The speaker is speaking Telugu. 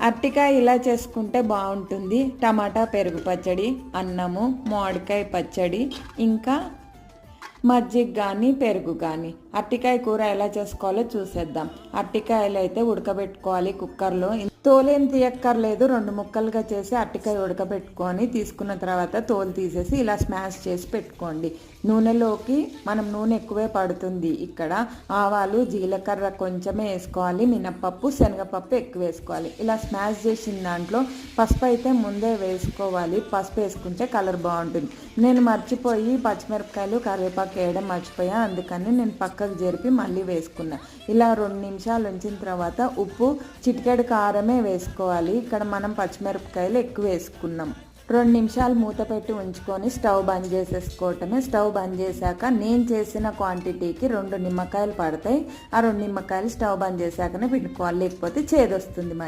అరటికాయ ఇలా చేసుకుంటే బాగుంటుంది. టమాటా పెరుగు పచ్చడి, అన్నము, మామిడికాయ పచ్చడి, ఇంకా మజ్జిగ కానీ పెరుగు కానీ. అరటికాయ కూర ఎలా చేసుకోవాలో చూసేద్దాం. అరటికాయలు అయితే ఉడకబెట్టుకోవాలి కుక్కర్లో. తోలేం తీయక్కర్లేదు, 2 ముక్కలుగా చేసి అరటికాయ ఉడకబెట్టుకొని తీసుకున్న తర్వాత తోలు తీసేసి ఇలా స్మాష్ చేసి పెట్టుకోండి. నూనెలోకి మనం నూనె ఎక్కువే పడుతుంది ఇక్కడ. ఆవాలు, జీలకర్ర కొంచెమే వేసుకోవాలి, మినప్పప్పు, శనగపప్పు ఎక్కువ వేసుకోవాలి. ఇలా స్మాష్ చేసిన దాంట్లో పసుపు అయితే ముందే వేసుకోవాలి, పసుపు వేసుకుంటే కలర్ బాగుంటుంది. నేను మర్చిపోయి పచ్చిమిరపకాయలు, కరివేపాకు వేయడం మర్చిపోయా, అందుకని నేను పక్కకు జరిపి మళ్ళీ వేసుకున్నా. ఇలా 2 నిమిషాలు ఉంచిన తర్వాత ఉప్పు, చిటికెడు కారమే వేసుకోవాలి. ఇక్కడ మనం పచ్చిమిరపకాయలు ఎక్కువ వేసుకున్నాం. 2 నిమిషాలు మూత పెట్టి ఉంచుకొని స్టవ్ బంద్ చేసేసుకోవటమే. స్టవ్ బంద్ చేశాక నేను చేసిన క్వాంటిటీకి 2 నిమ్మకాయలు పడతాయి. ఆ 2 నిమ్మకాయలు స్టవ్ బంద్ చేశాకనే పిండుకోవాలి, లేకపోతే చేదొస్తుంది మరి.